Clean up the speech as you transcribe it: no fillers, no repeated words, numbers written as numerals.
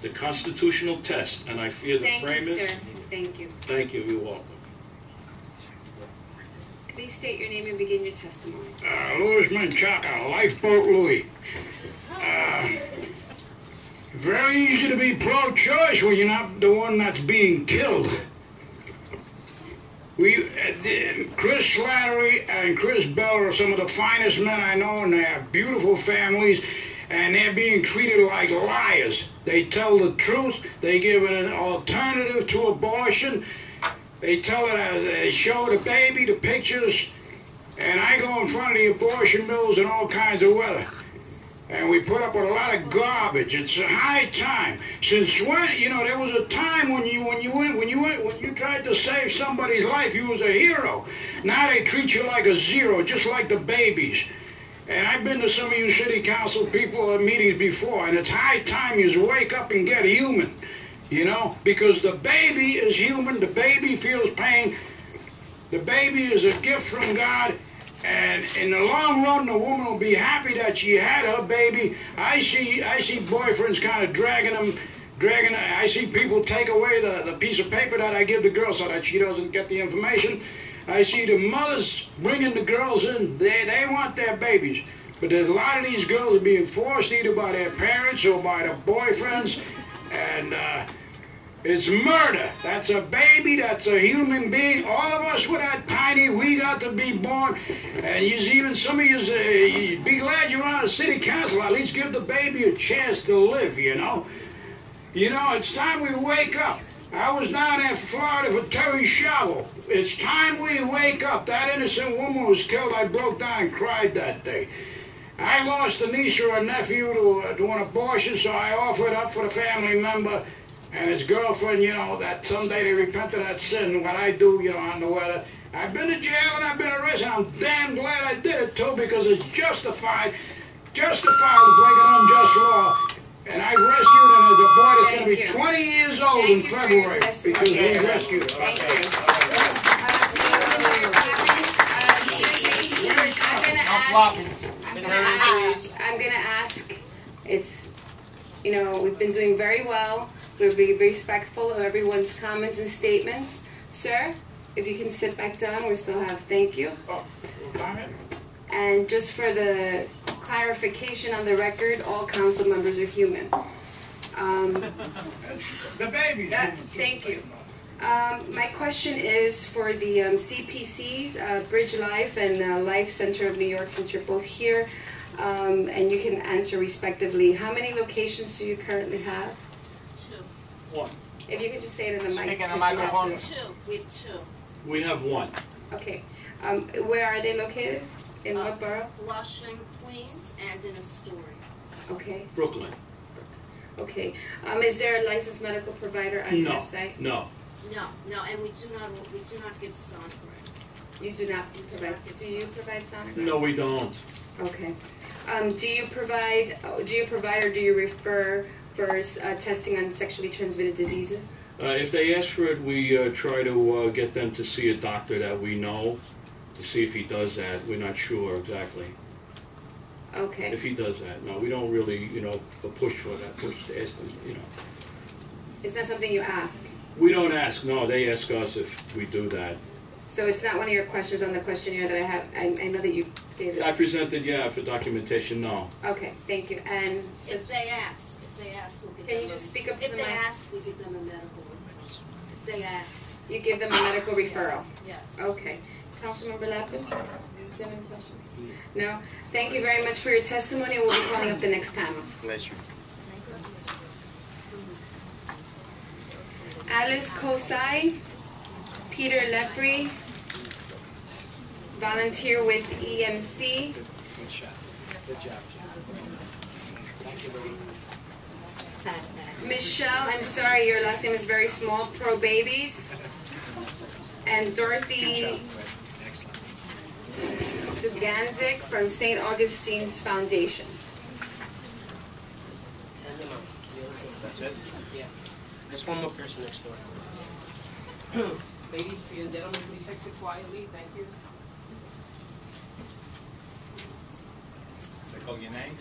the constitutional test, and I fear the framers... Thank you, sir. Thank you. Thank you. You're welcome. Please state your name and begin your testimony. Louis Menchaca, Lifeboat Louis. Very easy to be pro-choice when you're not the one that's being killed. Chris Slattery and Chris Bell are some of the finest men I know, and they have beautiful families, and they're being treated like liars. They tell the truth. They give an alternative to abortion. They tell it as they show the baby, the pictures, and I go in front of the abortion mills in all kinds of weather. And we put up with a lot of garbage. It's a high time. Since when, you know, there was a time when you tried to save somebody's life, you was a hero. Now they treat you like a zero, just like the babies. And I've been to some of you city council people meetings before, and it's high time you wake up and get human. You know, because the baby is human, the baby feels pain, the baby is a gift from God, and in the long run, the woman will be happy that she had her baby. I see boyfriends kind of dragging I see people take away the piece of paper that I give the girl so that she doesn't get the information. I see the mothers bringing the girls in, they want their babies. But there's a lot of these girls are being forced either by their parents or by their boyfriends, and it's murder. That's a baby, that's a human being. All of us were that tiny, we got to be born. And even some of you be glad you're on a city council, at least give the baby a chance to live, you know. You know, it's time we wake up. I was down in Florida for Terry Shovel. It's time we wake up. That innocent woman was killed. I broke down and cried that day. I lost a niece or a nephew to an abortion, so I offered up for the family member and his girlfriend, you know, that someday they repent of that sin, what I do, you know, on the weather. I've been to jail and I've been arrested. I'm damn glad I did it, too, because it's justified to break an unjust law. And I rescued him as a boy that's going to be 20 years old in February because he rescued him. Thank you. I'm going to ask, it's, you know, we've been doing very well. We're being respectful of everyone's comments and statements. Sir, if you can sit back down, we still have thank you. And just for the clarification on the record, all council members are human. The baby. Thank you. My question is for the CPCs, Bridge Life and Life Center of New York, since you're both here, and you can answer respectively. How many locations do you currently have? 2. 1. If you could just say it in the mic. Speak in the microphone. 2. We have 2. We have 1. Okay. Where are they located? In what borough? Flushing, Queens, and in Astoria. Okay. Brooklyn. Okay. Is there a licensed medical provider on your site? No. No, and we do not give sonograms. You do not provide. Do you provide sonograms? No, we don't. Okay. Do you provide or do you refer for testing on sexually transmitted diseases? If they ask for it, we try to get them to see a doctor that we know to see if he does that. We're not sure exactly. Okay. If he does that. No, we don't really, you know, push for that. Push to ask them, you know. It's not something you ask? We don't ask. No, they ask us if we do that. So it's not one of your questions on the questionnaire that I have. I know that you gave it. I presented, yeah, for documentation, no. Okay, thank you. And so If they ask, we'll give them. Can you just speak up to the mic? If they ask, we give them a medical referral. If they ask. You give them a medical referral? Yes. Okay. Councilmember Lapin, do you have any questions? No? Thank you very much for your testimony. We'll be calling up the next panel. Bless you. Alice Kosai, Peter Lepre, volunteer with EMC. Good shot. Good job. Michelle, I'm sorry, your last name is very small, Pro Babies. And Dorothy Duganzik from St. Augustine's Foundation. That's it? Yeah. There's one more person next door. Ladies and gentlemen, please exit quietly. Thank you. They call your name?